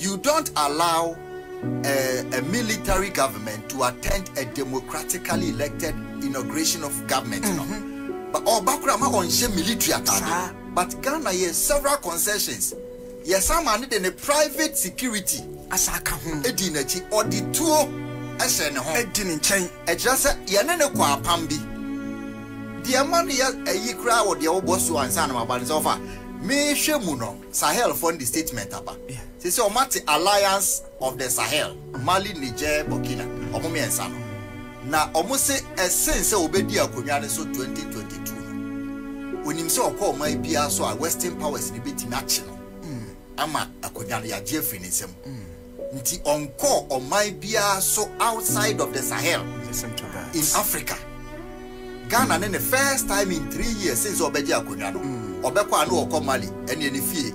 You don't allow a military government to attend a democratically elected inauguration of government. But Bakurama on military attack. But Ghana has several concessions. Yes, I'm in a private security. Asaka Edinachi or the two Ashen Edin chain. A just Yanene Kwa Pambi. The Amania a Yikra or the Obosu and Sanama Banzova. Me Shemuno Sahel fund the statement about. This is Mati Alliance of the Sahel, Mali, Niger, Burkina, Omomi and Sano. Now, almost a sense of Obedia Kunyane so 2022. When himself call my Pia so a Western powers in the bit national. Ama a Kunyania Jeffinism. Nti on call on my Pia so outside of the Sahel. Listen to that. In Africa. Ghana, then the first time in 3 years since Obedia Kunyano. Obekwa no oko Mali, and any fee.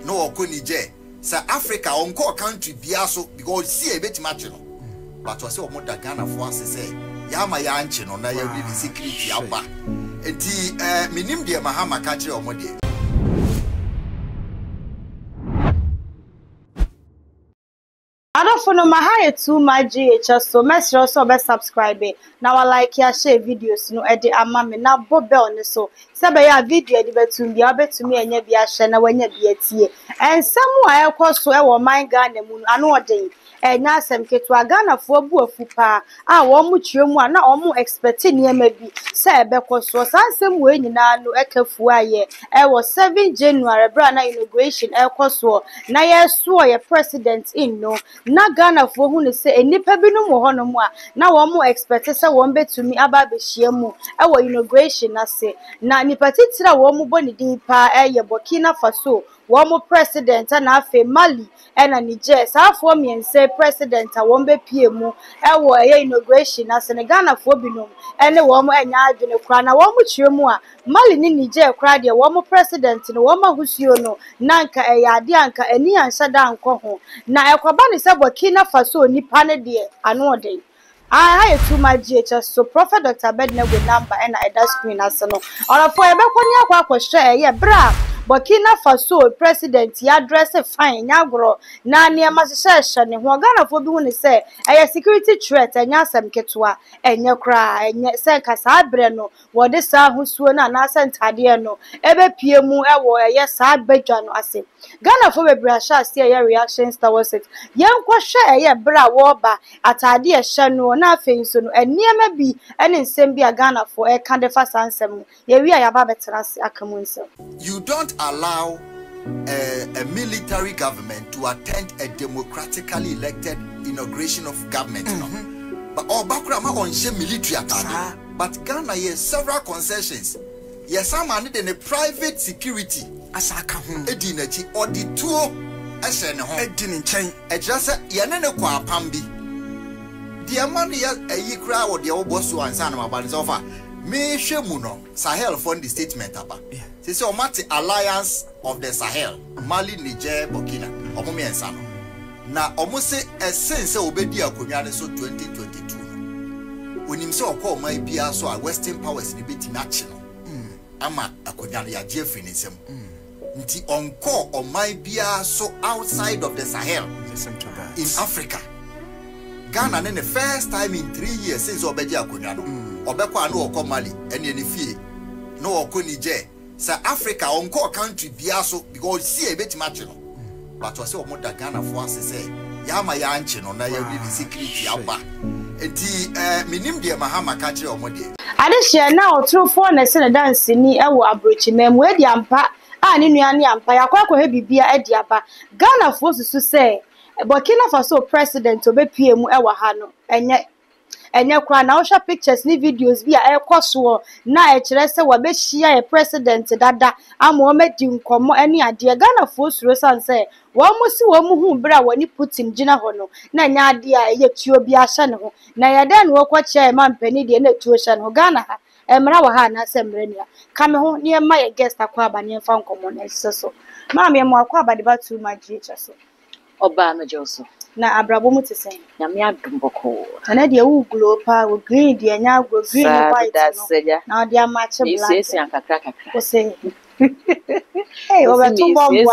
No oko Niger. South Africa on call country biaso because see a bit match no. But was so much Ghana for us say Yama Yanchi no na ya really secret yaba. Enti minim de Mahama kache omode. I don't follow my high to my GHS, so message also be subscribe. Now I like ya share videos no edit amame na bobe on so. Sabe ya video edi betum bia betum enye bia hye na wanya bia tie. And somewhere ekwoso e wo man Ghana mu anu odin. Enya asem ketua Ghana fo bu afu pa a wo mu twire mu a na wo mu expect niema bi se ebekoso sansem we nyina no ekafu aye e wo 7 January bra na inauguration ekoso na yeso ye president in no na Ghana fo hu ne se enipa binum wo hono mu a na wo mu expect se wo betumi aba behia mu e wo inauguration ase na nipa titira wo mu boni din pa eye Burkina Faso wo mu president na afa Mali ena Niger safo miense president a wombe pie mu ewo eye inauguration na Ghana fo binom ene wo mu enya adwene kra na wo mu kire mu a Mali ni Niger kra de wo mu president no wo mahusuo no nanka eye ade anka ani anhyada anko ho na ekoba ne se Burkina Faso nipa ne de ano oden I too my GHS so Prophet Dr. Bednego number and I dash screen as no or for a bekonia share ye bra Burkina Faso president ya address fine nyagro na niema hyehyehye ne ho Ghana fo bi hu ne se eye security threat enya asem ketwa enye kra enye se kasa abre no wo de sa husuo na na asentade no ebe pie mu ewo eye sa badwa no ase Ghana fo be bra sha ase eye reactions towards it yenkwo hwe eye bra wo ba atade hye no na afenso no eniema bi ene nsem bi a Ghana fo e kan de fa sansem ye wi a yaba betena ase akamu nsem. You don't allow a military government to attend a democratically elected inauguration of government. But Bakurama on military attack. But Ghana has several concessions. Yes, I'm in a private security. Asaka Edinachi or the two Ashen Edin chain. A just Yanene Kwa Pambi. The Amania a Yikra or the Obosu and Sanama Banzova. Me Shemuno Sahel fund the statement about. This is Mati Alliance of the Sahel, Mali, Niger, Burkina, Omomi and Sano. Now, almost a sense of Obedia Kunyane so 2022. When himself call my Pia so a Western powers in the bit national. Ama a Kunyania Jeffinism. Nti on call on my Pia so outside of the Sahel. Listen to that. In Africa. Ghana then the first time in 3 years since Obedia Kunyano. Obekwa no oko Mali and any fee. No oko Niger. South Africa on call country biaso because see a bit match no. But was so much Ghana for us say Yama Yanchi no na ya really secret yaba. Enti minim de Mahama kache omode. Adehia na otrofo na se na dance ni ewo abrochi mem we di ampa a ne nuane ampa yakwa he bibia e di aba Ghana fo susu say Burkina Faso president obepie mu ewo ha no enye kwa na osha pictures ni videos bi a ekoso na e kire se wa be hia e president dada ama o medi nkomo ene ade Ghana fo suro san se wo mu si wo mu hu bra woni Putin gina ho no na nya ade a ye tuo bi ahye ne ho na ye da no ko che man pani de na tuo hye ne ho Ghana ha emra wa ha na se mre nia ka me ho ne ma ye guest akwa ba ne fa nkomo na so ma me mo akwa ba de ba too much so Oba no Joseph na abrabo mu te sen na me adumboko na de wo glopa wo green de nya go green white no na de amache black isi akakra o say hey o beto bombo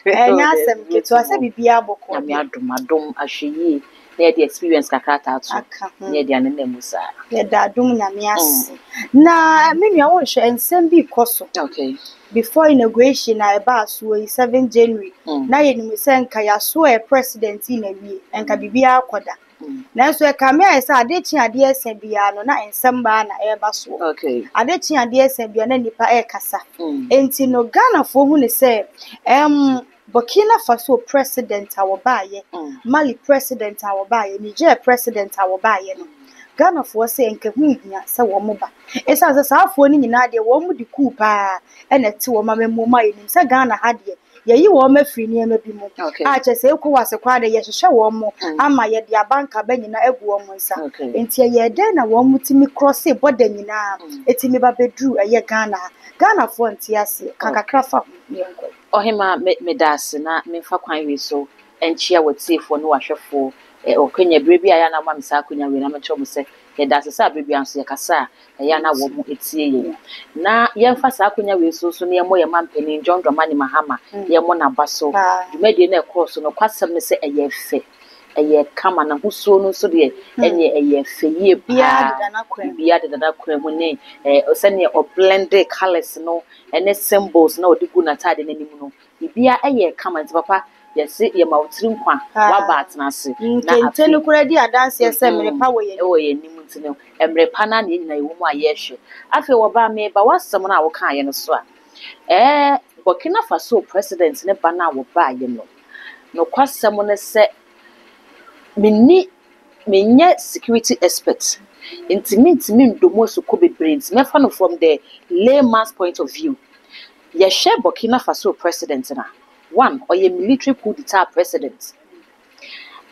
enya asem keto ase bibia boko na me adom ahwe na the experience kakrata ato na the anene musa ye da adom nyame ase na me nua won hwe ensem bi koso okay before inauguration na eba so 7 January na ye nimu se nka ya so e president na wi enka bibia akoda na so e ka me ese adechi ade ese bia no na ensem ba na eba so okay adechi ade ese bia na nipa e kasa enti no Ghana fo hu ne se Burkina Faso president awobaye Mali president awobaye Niger president awobaye no Ghana fo se enka hu hia se wo mo ba esa se saafo ni nyina de wo mu di ku pa ena ti wo ma memu ma yenim se Ghana ha de yeyi wo ma firi ni ema bi mu a che se ku wase kwa de ye hwehwe wo mo ama ye de abanka ba nyina egu wo mo nsa enti ye de na wo mu timi cross border nyina etimi ba bedru eye Ghana fo nti ase kakakra fa yenko ohima medase na memfa kwan wi so enchia watifo no wahwefo okwenya brebi aya na mamisa akonya we na mecho mo se yedase sa brebi anso yakasa ya na wo mu etie ye na yemfa sa akonya we so so ne yemo ye mampeni John Dramani Mahama yemo na baso dwumadi na ekọ no kwasem ne se eyefe eye kama na huso no so de enye eyefe ye bia de na kwan mu ne se ne o blended colors no ene symbols na odigu na tade na nimu no bia eye kama nti papa yesi ye mawtiri nkwa waba atenase na ntenu kura di adanse ese mrepa woye nimu ntinu mrepa na ne nyina ewu mu ayehwe afi wo ba me ba wasem na wo kan ye no so a Burkina Faso president ne ba na wo ba ye no kwasem ne se menye security expert intimi ndomo so ko bebrent me fa no from the layman's point of view ye share Burkina Faso president na one or a military coup d'etat president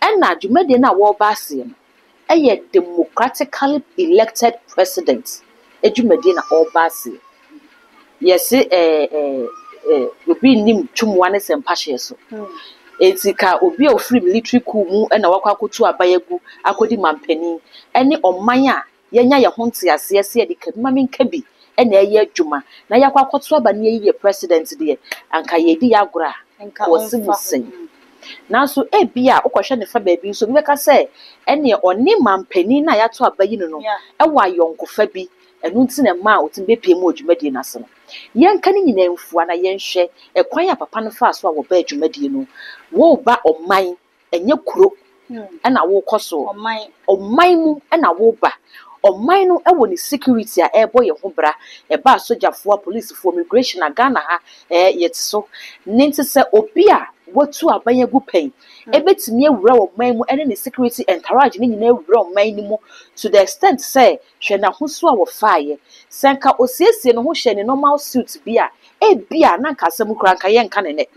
and na jumede na wo base a democratically elected president ejumede na all base yes obi nim twumwa ne sempahye so etika obi a free military coup mu na wakwa akotu abayegu akodi mampani ene oman a yenya ye ho ntiase ase de kabima menka bi ena eye adwuma na yakwa akotu aba ne ye president de anka ye di agora wosi musen na so bia ukohwe ne fa baabi so bi beka se ene oni mampani na yato abayi no ewa yonkofa bi enu nti na ma otim bepie mu adwumadi na se no yenka ni nyina mfua na yenhwe ekwan ya papa no fa so a wo ba adwumadi no wo ba oman enye kuro na wo koso oman mu na wo ba oman no ewo ni security a ebo ye ho bra ba sojafo policefo immigration na Ghana ha yetiso ninti se obi a watu abanye gu pen ebetimi ewura oman mu ene ni security encourage ni nyina ewura oman ni mu to the extent say hwe na hoso a wo faaye senka osiesie no ho hwe ni normal suit bia bia na nkasem kura nka ye nka ne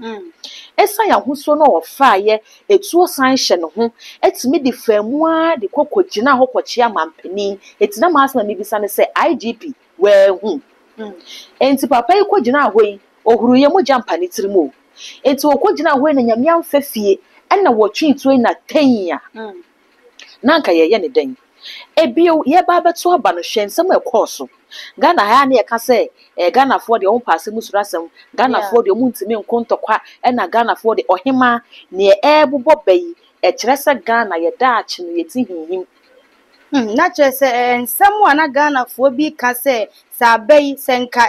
esa ya hoso no wo faaye etuo san hwe no ho etimi di famu a de kokogina ho kochia mampani etina masna mi bisa ne se IGP we hu enti papa ikogina ahoyi ohuru ye mo jampani tirimo enti okogina ahoyi na nyamia mfafie na wotwe tuo na tanya na nka ye ne den ebio ye ba beto aba no hwensem ekoso Ghana ha na ye ka se Ghana for de on pass musurasem Ghana for de mu ntimi nkontokwa na Ghana for de ohima ne ebubo bayi kire se Ghana ye daachi no yeti hinhim na chese nsemu ana Ghana fo bi ka se sabai senka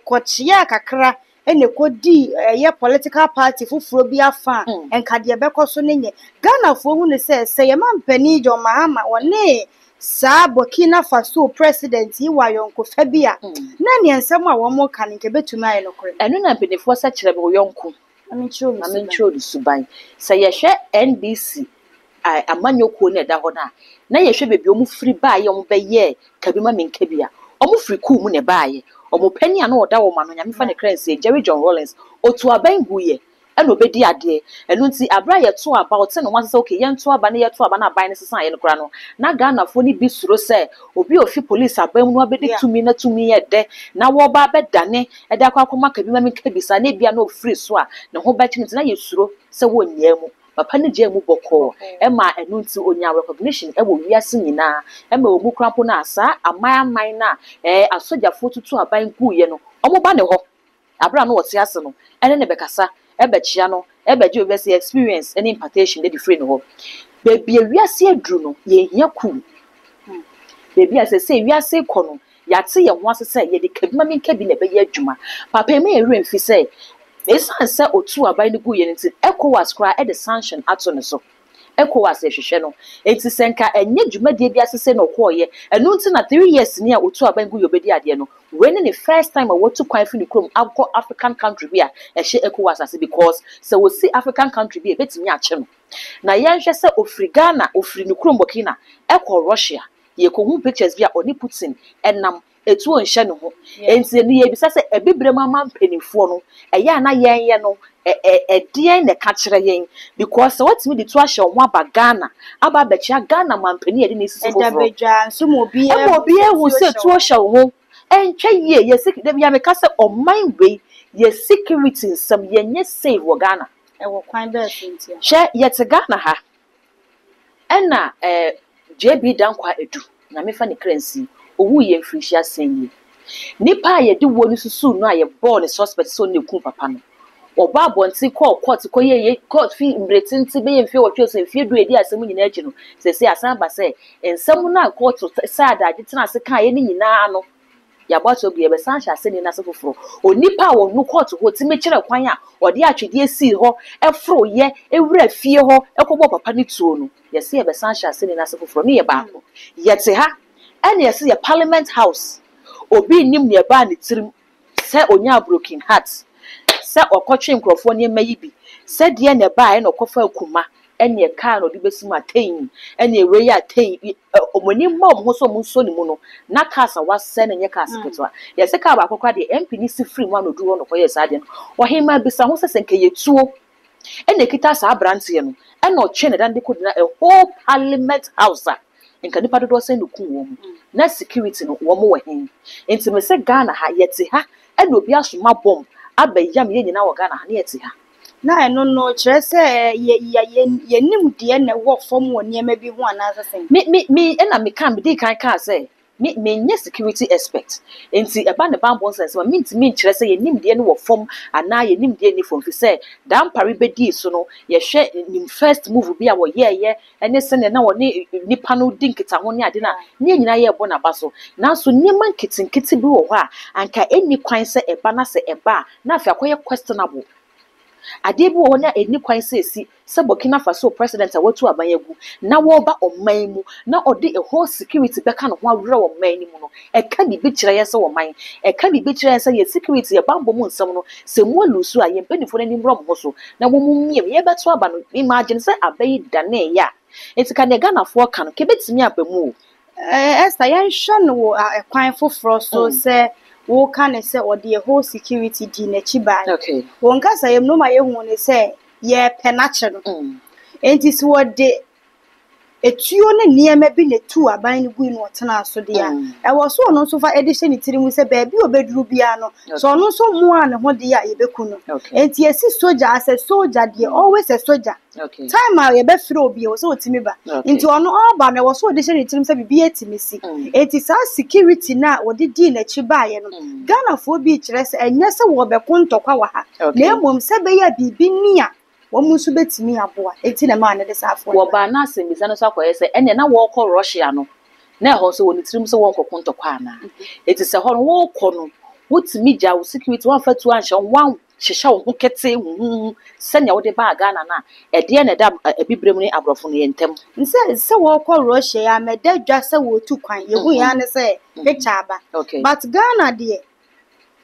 kochia kakra ene kodi ye political party fufuro bi afa enka de bekoso nenye Ghana fo hu ne se ye mampani John Mahama wone sa Burkina Faso president yi wa yonko fa bia na ne nsemu a wo mo ka nke betumi aye no kore enu na benefo sa kire be yonko amincho suban sa ye hwe NDC amanyoko ne da ho na ye hwe bebi omu free ba ye omu be ye kabima menka bia omu free ku mu ne ba ye omu pani ana oda wo ma no nyame fa ne kranse Jerry John Rawlings otu aban guye eno bedi ade enu nti abra ye to aba ote no wanse okay ye to aba ne ye to aba na aban ne sesan ye no kra no na Ghana fo ni bi suro se obi ofi police aban mu no abedi tumi na tumi ye de na wo ba bedane e da kwa akoma kabima menka bisa na bia na o free so a ne ho ba chi nti na ye suro se wo nyamu papa ne je mu boko ma enu nti onya recognition wo wiase nyina ma omu krampo na asa aman na asojafo tutu aban guye no omo ba ne ho abra no wote ase no ene ne bekasa ebechia no ebeje obese experience any impartation dey different no baby wiase aduru no ye hia ku baby say wiase kɔ no yate ye ho asese ye de kabima min kabi na be ye adwuma papa me ere mfi say esan se otu aban ne gu ye nti ECOWAS kra e de sanction ato ne so ECOWAS ehwehwe no enti senka enye dwumadie bi asese no kɔɔye enu nti na 3 years ni a otu aban gu yobedi ade no when the first time I want to quite feel the chrome I've got African country be a she ECOWAS as because so we see African country be a bit me ache no na yan hwe se ofri Ghana ofri no chrome Burkina ekɔ Russia ye ko hu pictures bi a oni Putin enam etu onhye no ho enti ne ye bisa se ebibre mama mpanimfo no eya na yen no deɛ na ka kyerɛ yɛn because what me the to ahye ho aba Ghana aba bɛkyia Ghana mampani yɛ de ne sisi foforo edabedwa nso mo bi hu se to ahye ho entwe ye ye security ya meka se oman we ye security nsam ye nye save wo Ghana wo kwan be asintia hye ye te Ghana ha ɛna JB Dankwa edu na mefa ne currency owu ye mfirihia senyi nipa ye de wo ni susu no aye ball ne suspect so ne ku papa no oba bonti court ko ye court fi mbretinti be ye mfi wo twese mfi edu edi asem nyina achi no se asan ba se ensam na court sada agitena ase kan ye ni nyina no ya gbato bi ebe san hya se ni na se foforo onipa wo no court ho ti me kire kwan a ode atwede si ho efro ye ewura fie ho ekobo papa ni tuo no ye se ebe san hya se ni na se foforo ni ye baako ye te ha ene ye se ye Parliament House obi nim ne ba ne tirim se onya broken heart se okotwe nkrofo ne mayi bi se de ne ba e na okofa akuma ene ka no de besimu atain ene ewe ya atain omoni ma omho so mo nso ni mu no na kasa wase na nye kasa ketwa ye se ka ba akokwa de MP ni si free mu no du no koye sa de no ohima bisa ho se senke yetuo ene kita sa abrante no ene o twe ne dan de kodina a whole Parliament House nka nipa dodo se no ku wo mu na security no wo mo wahin enti me se Ghana ha yete ha ene obi asoma bomb abayam ye nyina wo Ghana ha na yete ha na eno no kire se ye nim de na wo fom wo niema bi ho anasese me ena me kan me di kan say me nye security expert enti eba ne bambo sense ma me ntimi kire se ye nim de ne wo fom ana ye nim de ne fom fi se dan pare bedi so no ye hwe nim first move bi a wo ye ene se ne na wo ne nipa no di nkita ho ne ade na ne nyina ye bo na ba so na so niema nkitinkiti bi wo ho a anka eni kwan se eba na se eba na afia koye questionable ade bi wo na eni kwan se Burkina Faso president a watu abayegu na wo ba oman mu na ode a whole security beka no ho awre wo man ni mu no e ka bi kire ye se wo man e ka bi kire ye se ye security ye bambo mu nsam no se mu alusu a ye mpanifo na ni mro mo so na wo mu miem ye beto aba no imagine se abayi dane ya etika ne Ghana fo ka no ke betimi abamu Esther yan hwe no wo kwan foforo so se wo ka ne se ode a whole security di na chi ba okay won ka sa yem no ma ye hu ne se ye penache no enti so de etuo ne niema bi ne tu aban ne gu no otena so de a e wo so no so fa edition ni tiri mu se ba bi obeduru bia no so no so mu a ne ho de a ye beku no enti esi soldier as a soldier de always a soldier time a ye be free obi o so otimi ba enti ono oba na wo so edition ni tiri mu se bi etimi si enti sa security na wo de di na chi ba ye no Ghana fo bi kire se enye se wo be kontokwa wa ha na emom se be ya bibi ni a wo musu betimi aboa enti na ma ne de sa afọ wo ba na asembisa no so akoye se ene na wo kọ Russia no na ho so woni tirim so won kokonto kwa ana eti se ho no wo kọ no wotimi ja wo security wan fatu anhye wan hyehya wo kete hu se ne wo de ba Ghana na e de na da abibrem ni abrofo no yentem se wo kọ Russia ya medadwa se wo tu kwan ye hu ya ne se picture aba but Ghana de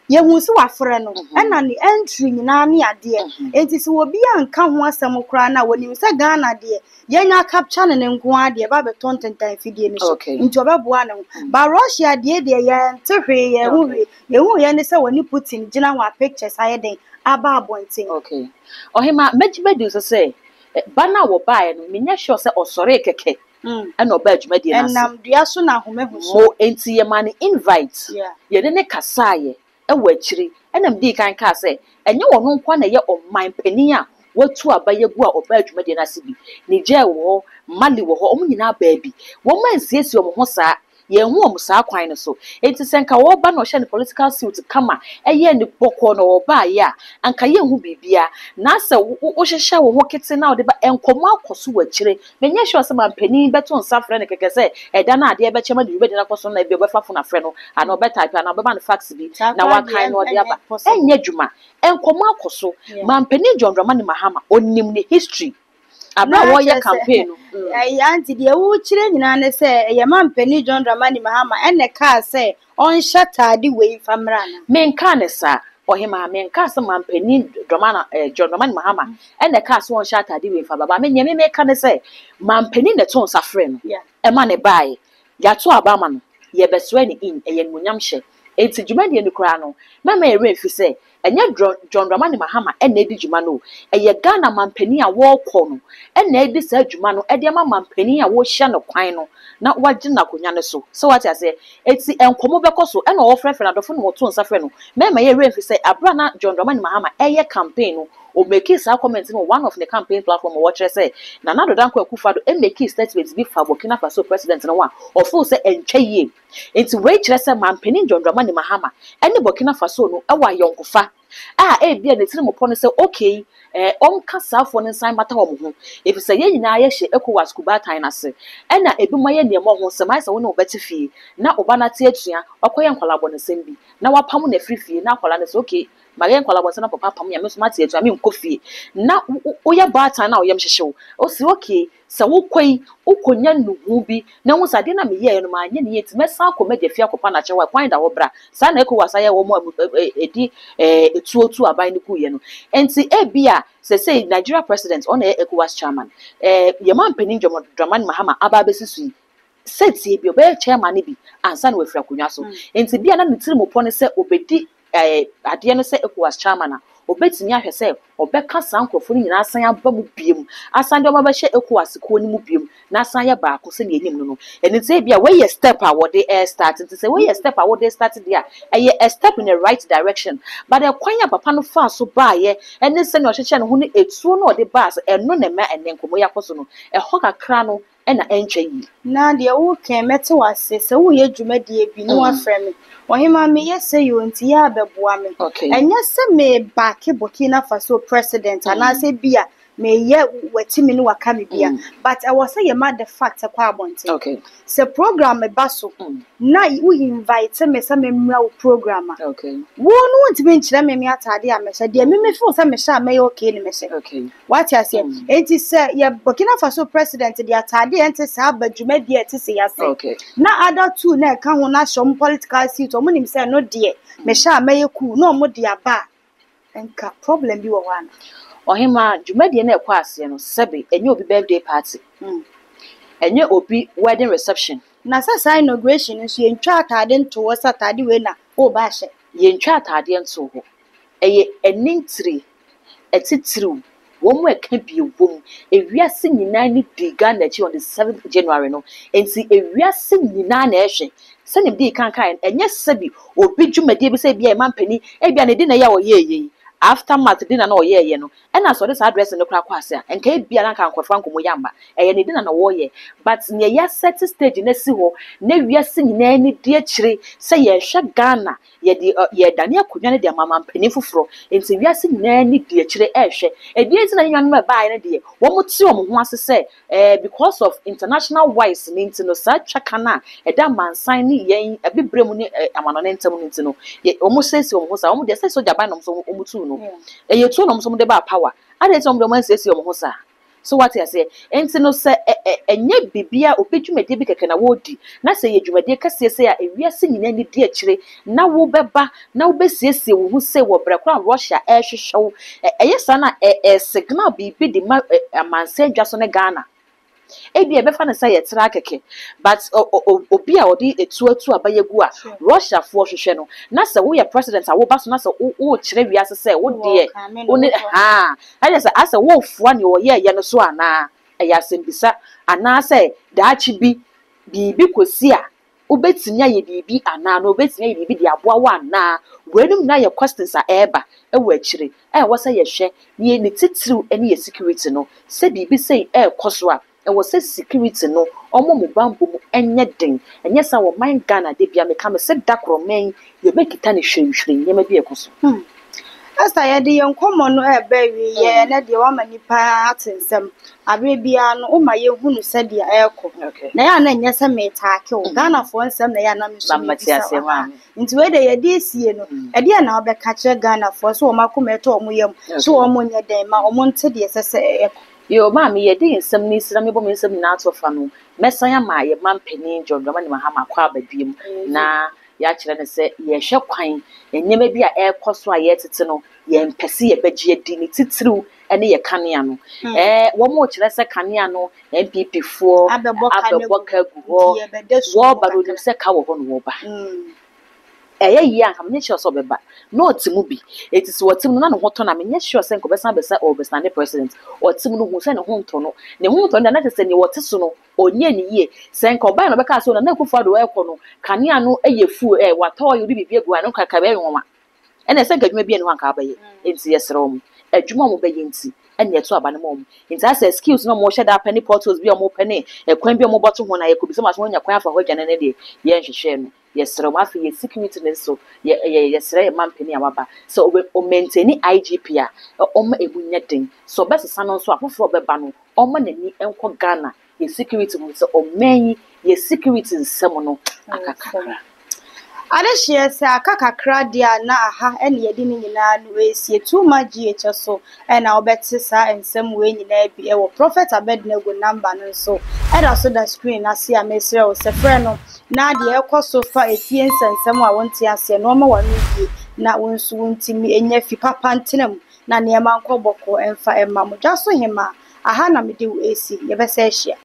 ye hu se wafre no na ne entry nyina ne ade enti se wo bia nka ho asem kra na woni se Ghana de ye nya capture ne nko ade ba beton tentan fidie ni so nti obeboa ne ba Russia de ye ntehwe ye hu ye ne se woni Putin gina wa pictures ayeden aba abonten ohima mejibedu so se bana wo bae no menya sure se osore keke na oba adwumadi na enam dua so na homehu so mo enti ye man invite ye ne kasaye ewo akiri enam di kan ka se enye wono nkwa na ye oman pani a watu abayegu a oba adwumadi na se bi Niger wo Mali wo ho omunyina baabi wo man siesie omo ho saa ye hu om saa kwan no so enti senka wo ba no hye ne political suit kama eye ne bokọ no wo ba ya anka ye hu bibia na se wo hyehye wo ho kete na wo de ba enkomo akoso wa kire menye hwe se mampani beto nsafre ne keke se eda na ade be chema de yubedi na koso na ebe befa na frɛ no ana obeta type na beba ne fax bi na wa kan no de aba enye dwuma enkomo akoso mampani John Dramani Mahama onim ne history abra wo ye campaign no anti de wo kire nyina ne se ye mampani John Dramani Mahama ene ka se on shatade we famra na menka ne sa ohima menka se mampani John Dramani Mahama ene ka se on shatade we fa baba menye me ka ne se mampani ne ton safre no e ma ne bai ya to abama no ye beswe ni in ye nunyam hye enti dwumade ne kura no mama ye remfi se enye John Dramani Mahama ene edi dwuma no eye Ghana mampani a wo kọ no ene edi sa dwuma no ede ma mampani a wo hye no kwan no na wagye na konya ne so what I say eti enkomo bekoso ene wo frefre na dofo no to nsafre no mama ye remfi se abra na John Dramani Mahama eye campaign no o make sa comment no one of the campaign platform watch say na Nana Danko Akufo-Addo e make statement bi fa Burkina Faso president no wa of full say entwe ye enti we kire say mampani John Dramani Mahama ene Burkina Faso no e wa yonkofa e bia ne tiri mo pon say okay on kasa fo ne nsan mata wo ho if say ye nyina ye hye ECOWAS kubatan na se e na ebi moye ne mo ho se mai say wo ne obeti fie na oba na te atua wakoye nkwalabo ne sem bi na wapam na frifie na akwala ne say okay Maria nkwalabo se na papa pam ya me so mate atua me nkofie na woye batan na woyem hyehyew o si okay se wo kwai ukonya nuhu bi na wo sade na me ye no ma anye ne yeti mesa akoma fie akopa na chewa kwan da wo bra sa na ECOWAS aye wo mo edi etuotu aban ne kuye no enti ebia say Nigeria president on ECOWAS chairman ye man penin John Dramani Mahama aba besisui seti bi obe chairman bi ansa na wafira konwa so enti bia na nitiri mo pon se obedi ade no se ECOWAS chairman obetimi ahwe se obeka sankrofo nyina asan aba mu biem asan de obaba hye ECOWAS ko ni mu biem na asan ya ba ko se ne enim no enti bia we ye step a wo de start enti se we ye step a wo de start there a step in the right direction but the kwanya papa no fa so ba ye ene se ne ohyeche ne ho ne etuo no de ba so eno ne ma ene nkomo yakoso no ho kakra no ena enche yi na de wo kan mete wase se wo ye dwumadie bi no afrɛ me ohima me yese yo nti ya beboa me enye se me back Burkina Faso president ana se bia me ye watimi ni waka me bia but I was say ye mad the fact kwa abonte se program me baso na you invite me se me mra wo program wo no want me nkyere me atade a me hye de me feel say me hye me okay ni me hye what you say enti say ye Burkina Faso president de atade enti sa badwuma de enti se ya say na other two na ka ho na shom political seat o mo nim say no de me hye me ku no mo de aba enka problem bi wo wana ohima dwumadie na ekwa ase no sebe enye obi birthday party enye obi wedding reception na sasa inauguration nso ye ntwa atade nto wo satade we na o ba hye ye ntwa atade nto ho eye enintiri etitiriw wo mo eka biewom ewiase nyina ni diga na chi on the 7th January no enti ewiase nyina na ehwe se ne bi kankan enye sebi obi dwumadie bi se bia e mampani e bia ne di na ya wo ye aftermath dinner na oyeye no ena so this address no kra kwase a enka bia na kan kwafra nkomo yamba eye ne dinner na woye but ne ya set stage na si ho na wiase nyina ni de akire se ye hwe Ghana ye dane akonwa ne de mama mpani foforo enti wiase nyina ni de akire ehwe edi enti na nyanwa ba ne de wo moti wo ho ase se because of international wise ni enti no sa twaka na eda mansan ni yen abibrem ni amano ne ntem ni enti no wo mo sesi wo ho sa wo mo de se so jaba no so wo mutu no eye tu no so de ba power ade so mo sesi wo ho sa so what you say enti no se enye bibia obedwumade bi keke na wodi na se ye dwumade kase se a ewiase nyina ni di akire na wo beba na wo besiesie wo hu se wo brekwa Russia hwehwew eye sa na signal bibi di amanse dwa so ne Ghana ebi ebefa na say yetra keke but obi a odi etuatu abayegu a Russia fo hwehwe no na se wo ye president a wo ba so na se wo kire wiase se wo de oni aye se ase wo fo ne wo ye no so ana eya sembisa ana se daachi bibi kosi a obetinya ye bibi ana no obetinya ye bibi di aboa wa ana wenum na ye questions a eba ewo akire wo say ye hwe ne titiriw ene ye security no se bibi say koso a was say security no omo mo bambo mu enye den enye sa wo man Ghana de bia me ka me se dakro men ye bekita ne hwehwehwe nyema bi ekoso Asa ye de yenkomo no ebe wi ye na de wa manipa atensem abre bia no o ma ye hunu se de eko na ya na nyɛ se metaake o Ghana fo nsem na ya na me so nti we de ye de sie no e de na obeka kire Ghana fo so o makometo o mo yam so o mo nyɛ den ma o mo nte de sese eko yo ma me ye de nsem ni sira me bo me nsem na atofa no mesan ya ma ye mampani John Dramani Mahama kwa abadiem na ya kire ne se ye hwe kwan enyema bi a ekoso a ye tete no ye mpese ye bagye di ni titiriw ene ye kanea no wo mo kire se kanea no MPP fo abebo ka gu ho wo ba ro se ka wo ho no wo ba yi anka me sure so beba no otimu bi etisi otimu na no hoto na me sure se nko besa besa o besa ne president otimu no hu se ne honto no na tese ne wote so no onye ni ye se nka oba no beka so na kufu ado ekọ no kanea no eyefu wato yo bi egu anu kaka be nwoma ene se gadwuma bi ene wanka abaye enti yesere mu adwuma mo beye enti ene eto aba ne mo enti asa skills no mo hye da penny portals bi o mo penny ekwan bi o mo boto ho na yekobi se ma so nya kwan afa ho gane ne de ye nhwehwe no yesere mo afi ye security ne so yesere ye mampani awaba so o maintain IGP a o ma ebunya den so besesa no so afoforo beba no o ma nani enko Ghana ye security mo so o man ye security nsem no akakara Adehye se akakakra dia na aha ene yedi ni nyina no esie too much so na obete sa ensem we nyina bi e wo Prophet Abednego number no so era so da screen ase a mesre o se frɛ no na de ekoso fa efie nsensem a wonte ase no ma wanu bi na wonsu wontimi enya fi papa ntenam na ne ma nkoboko emfa emma mo dwaso hema aha na mede wo esi ye bese ehia